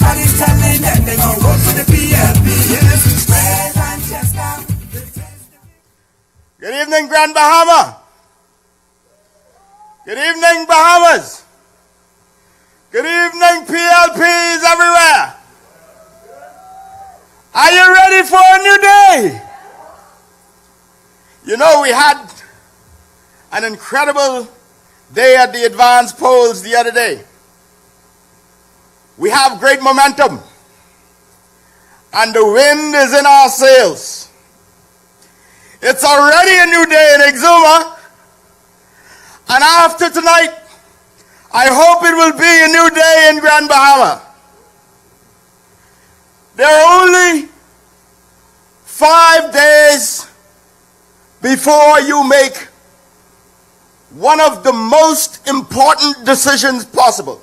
And he's telling them they gon' vote for the PLP. Yes, President Chestor. Good evening, Grand Bahama. Good evening, Bahamas. Good evening, PLPs everywhere. Are you ready for a new day? You know, we had an incredible day at the advanced polls the other day. We have great momentum, and the wind is in our sails. It's already a new day in Exuma, and after tonight, I hope it will be a new day in Grand Bahama. There are only 5 days before you make one of the most important decisions possible.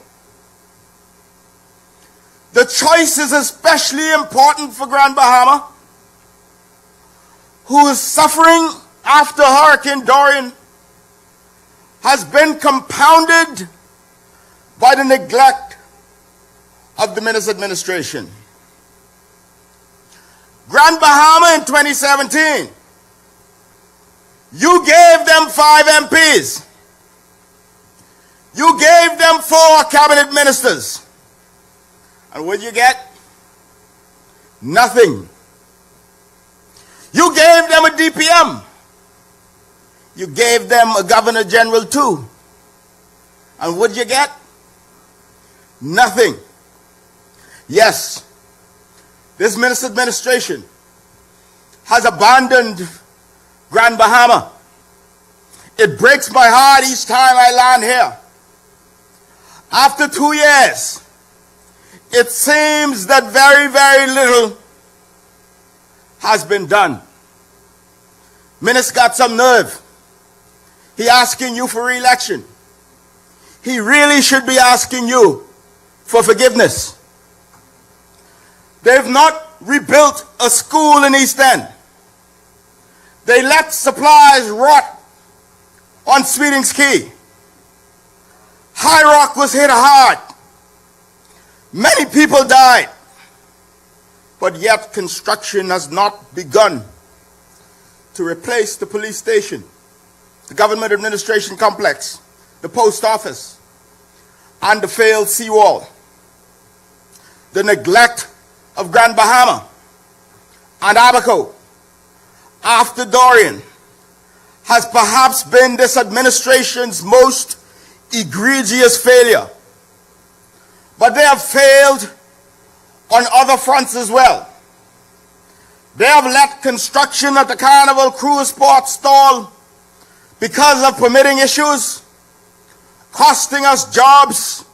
The choice is especially important for Grand Bahama, who is suffering after Hurricane Dorian has been compounded by the neglect of the Minister administration. Grand Bahama in 2017, you gave them 5 MPs. You gave them 4 cabinet ministers. And what did you get? Nothing. You gave them a DPM. You gave them a Governor General too. And what did you get? Nothing. Yes, this Minister administration has abandoned Grand Bahama. It breaks my heart each time I land here. After 2 years, it seems that very, very little has been done. Minister got some nerve. He asking you for re-election. He really should be asking you for forgiveness. They've not rebuilt a school in East End. They let supplies rot on Sweetings Key. High Rock was hit hard. Many people died. But yet construction has not begun to replace the police station, the government administration complex, the post office, and the failed seawall. The neglect of Grand Bahama and Abaco after Dorian has perhaps been this administration's most egregious failure. But they have failed on other fronts as well. They have let construction at the Carnival Cruise Port stall because of permitting issues, costing us jobs,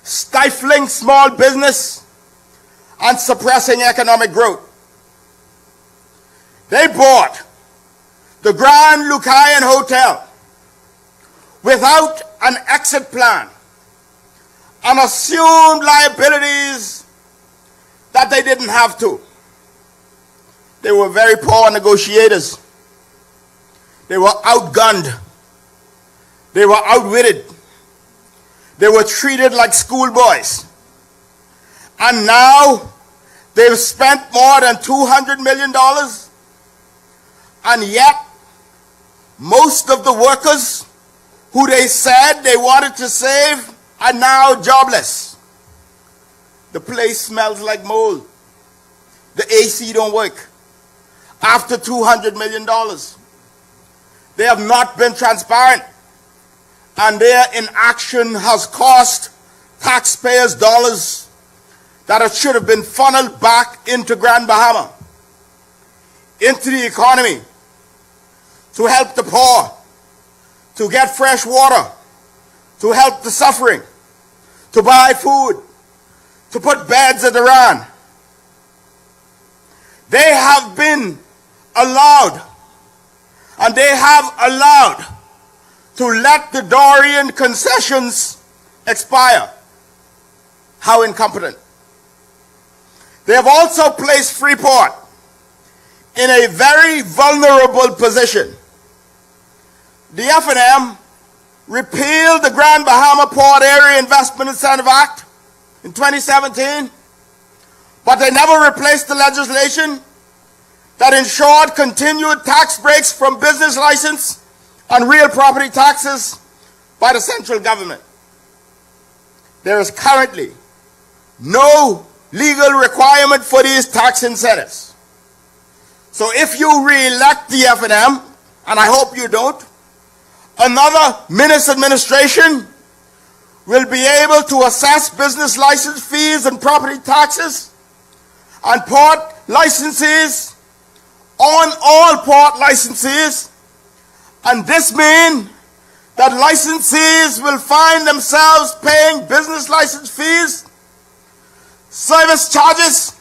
stifling small business, and suppressing economic growth. They bought the Grand Lucayan Hotel without an exit plan and assumed liabilities that they didn't have to. They were very poor negotiators. They were outgunned. They were outwitted. They were treated like schoolboys. And now they've spent more than $200 million, and yet most of the workers who they said they wanted to save are now jobless. The place smells like mold. The AC don't work. After $200 million. They have not been transparent, and their inaction has cost taxpayers dollars that it should have been funneled back into Grand Bahama, into the economy, to help the poor, to get fresh water, to help the suffering, to buy food, to put beds at the run. They have been allowed, and they have allowed to let the Dorian concessions expire. How incompetent. They have also placed Freeport in a very vulnerable position. The F&M repealed the Grand Bahama Port Area Investment Incentive Act in 2017, but they never replaced the legislation that ensured continued tax breaks from business license and real property taxes by the central government. There is currently no legal requirement for these tax incentives. So if you re-elect the F&M, and I hope you don't, another Minnis administration will be able to assess business license fees and property taxes and port licenses on all port licenses, and this means that licensees will find themselves paying business license fees, service charges,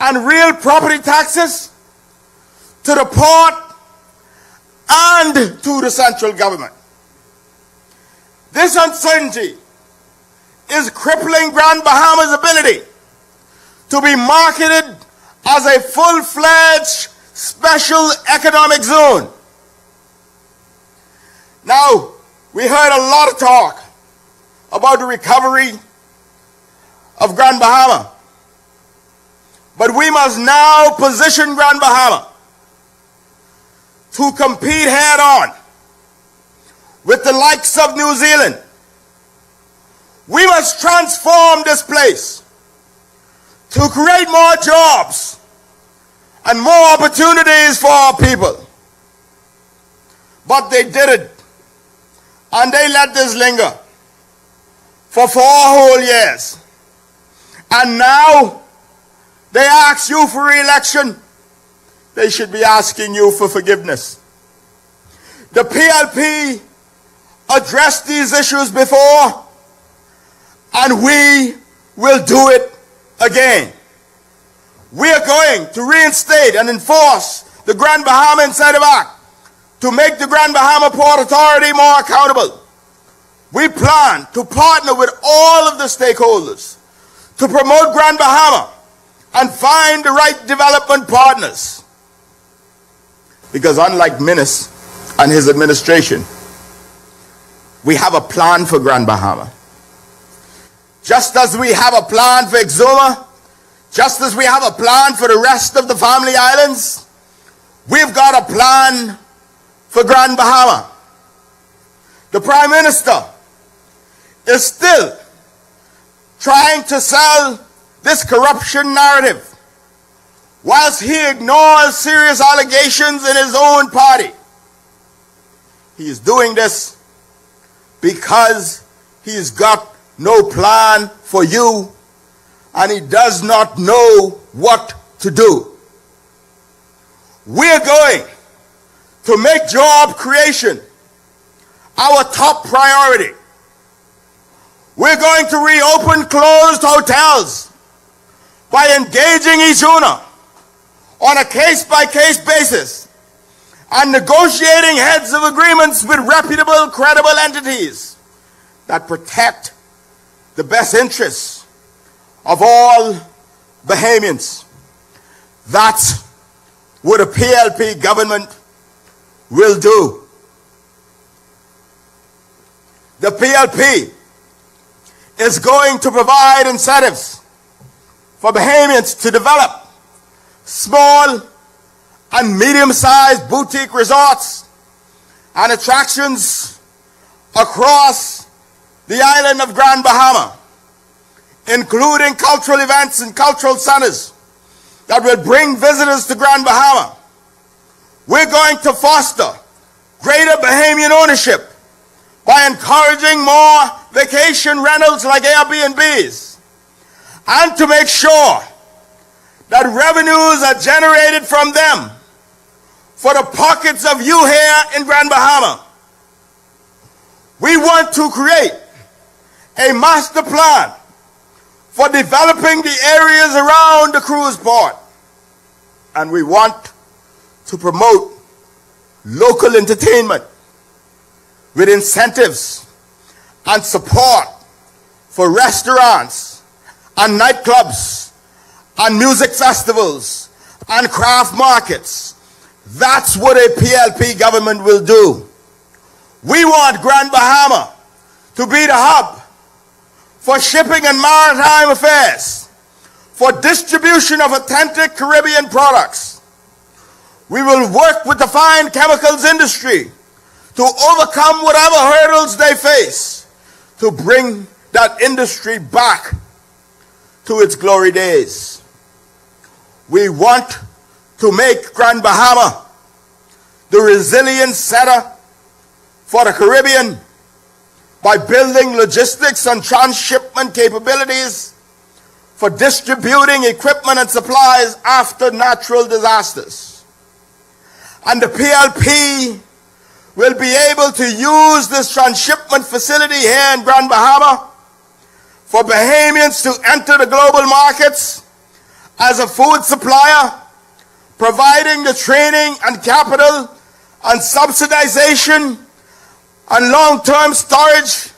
and real property taxes to the port and to the central government. This uncertainty is crippling Grand Bahama's ability to be marketed as a full-fledged special economic zone. Now, we heard a lot of talk about the recovery of Grand Bahama, but we must now position Grand Bahama to compete head-on with the likes of New Zealand. We must transform this place to create more jobs and more opportunities for our people. But they did it, and they let this linger for 4 whole years. And now they ask you for re-election. They should be asking you for forgiveness. The PLP addressed these issues before, and we will do it again. We are going to reinstate and enforce the Grand Bahama Incentive Act to make the Grand Bahama Port Authority more accountable. We plan to partner with all of the stakeholders to promote Grand Bahama and find the right development partners. Because unlike Minnis and his administration, we have a plan for Grand Bahama. Just as we have a plan for Exuma, just as we have a plan for the rest of the Family Islands, we've got a plan for Grand Bahama. The Prime Minister is still trying to sell this corruption narrative, whilst he ignores serious allegations in his own party. He is doing this because he's got no plan for you, and he does not know what to do. We're going to make job creation our top priority. We're going to reopen closed hotels by engaging each owner on a case-by-case basis and negotiating heads of agreements with reputable, credible entities that protect the best interests of all Bahamians. That's what a PLP government will do. The PLP is going to provide incentives for Bahamians to develop small and medium-sized boutique resorts and attractions across the island of Grand Bahama, including cultural events and cultural centers that will bring visitors to Grand Bahama. We're going to foster greater Bahamian ownership by encouraging more vacation rentals like Airbnbs, and to make sure that revenues are generated from them for the pockets of you here in Grand Bahama. We want to create a master plan for developing the areas around the cruise port, and we want to promote local entertainment with incentives and support for restaurants and nightclubs and music festivals and craft markets. That's what a PLP government will do. We want Grand Bahama to be the hub for shipping and maritime affairs, for distribution of authentic Caribbean products. We will work with the fine chemicals industry to overcome whatever hurdles they face to bring that industry back to its glory days. We want to make Grand Bahama the resilient center for the Caribbean by building logistics and transshipment capabilities for distributing equipment and supplies after natural disasters. And the PLP will be able to use this transshipment facility here in Grand Bahama for Bahamians to enter the global markets as a food supplier, providing the training and capital and subsidization and long-term storage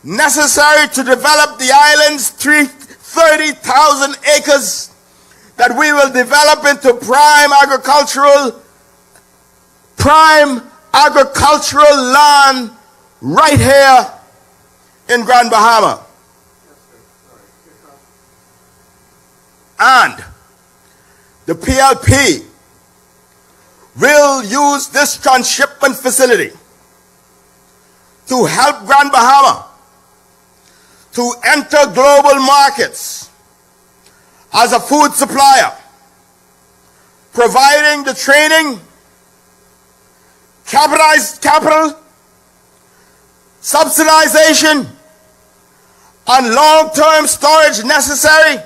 necessary to develop the island's 30,000 acres that we will develop into prime agricultural land right here in Grand Bahama. And the PLP will use this transshipment facility to help Grand Bahama to enter global markets as a food supplier, providing the training, capital, subsidization, and long-term storage necessary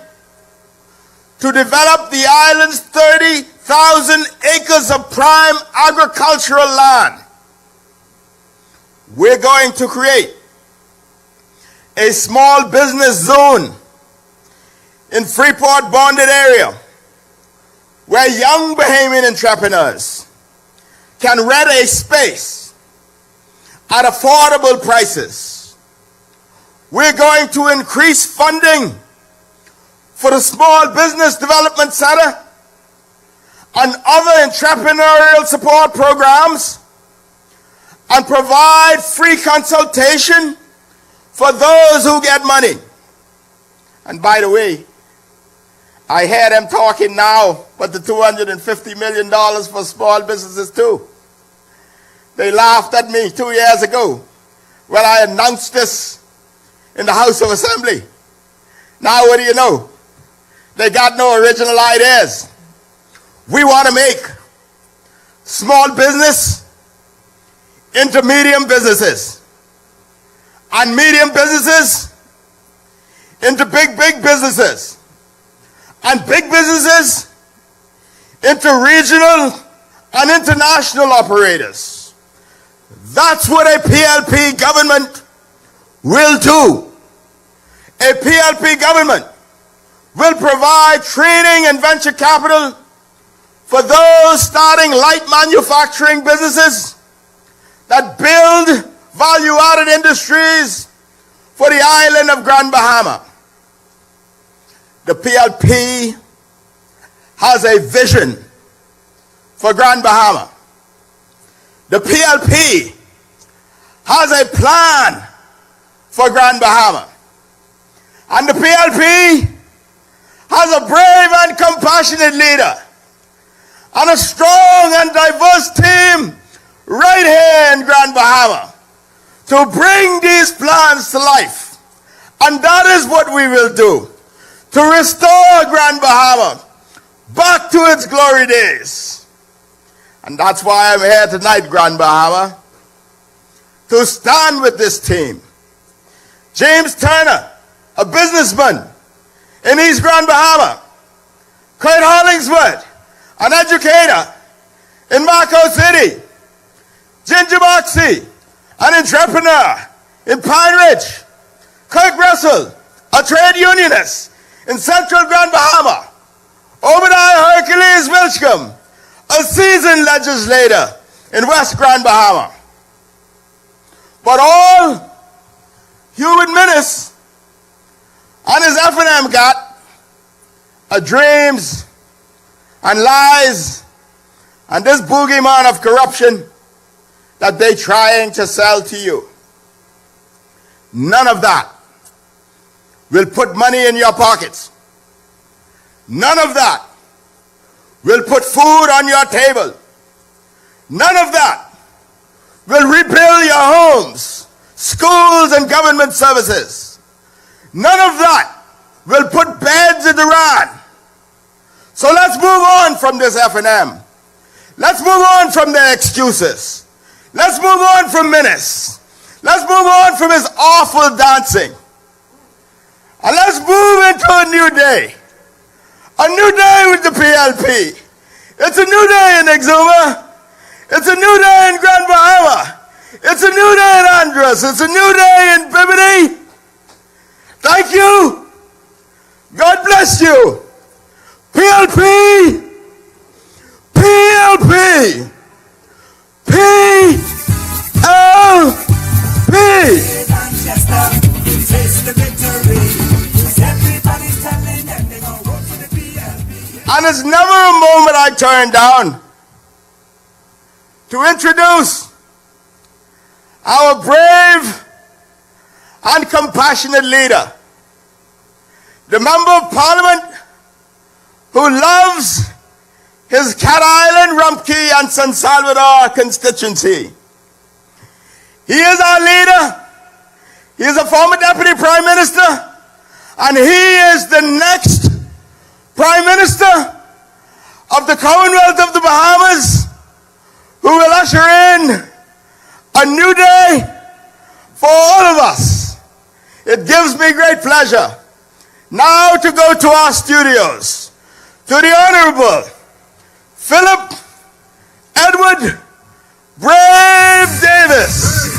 to develop the island's 30,000 acres of prime agricultural land. We're going to create a small business zone in Freeport bonded area where young Bahamian entrepreneurs can rent a space at affordable prices. We're going to increase funding for the Small Business Development Center and other entrepreneurial support programs, and provide free consultation for those who get money. And by the way, I hear them talking now about the $250 million for small businesses too. They laughed at me 2 years ago when I announced this in the House of Assembly. Now what do you know? They got no original ideas. We want to make small business into medium businesses, and medium businesses into big businesses, and big businesses into regional and international operators. That's what a PLP government will do. A PLP government will provide training and venture capital for those starting light manufacturing businesses that build value-added industries for the island of Grand Bahama. The PLP has a vision for Grand Bahama. The PLP has a plan for Grand Bahama. And the PLP has a brave and compassionate leader and a strong and diverse team right here in Grand Bahama to bring these plans to life. And that is what we will do, to restore Grand Bahama back to its glory days. And that's why I'm here tonight, Grand Bahama, to stand with this team. James Turner, a businessman in East Grand Bahama. Kurt Hollingsworth, an educator in Marco City. Ginger Moxie, an entrepreneur in Pine Ridge. Kirk Russell, a trade unionist in Central Grand Bahama. Obadiah Hercules Wilchcomb, a seasoned legislator in West Grand Bahama. But all Hubert Minnis and his F&M got are dreams and lies and this boogeyman of corruption that they're trying to sell to you. None of that will put money in your pockets. None of that will put food on your table. None of that will rebuild your homes, schools, and government services. None of that will put beds in Iran. So let's move on from this F&M. Let's move on from their excuses. Let's move on from menace. Let's move on from his awful dancing. And let's move into a new day. A new day with the PLP. It's a new day in Exuma. It's a new day in Grand Bahama. It's a new day in Andros. It's a new day in Bimini. Thank you. God bless you. PLP. PLP. PLP. Chestor, taste the victory. Everybody's telling them they gonna vote for the PLP. And it's never a moment I turn down to introduce our brave and compassionate leader, the Member of Parliament who loves his Cat Island, Rumpke, and San Salvador constituency. He is our leader. He is a former Deputy Prime Minister, and he is the next Prime Minister of the Commonwealth of the Bahamas, who will usher in a new day for all of us. It gives me great pleasure now to go to our studios, to the Honorable Philip Edward Brave Davis.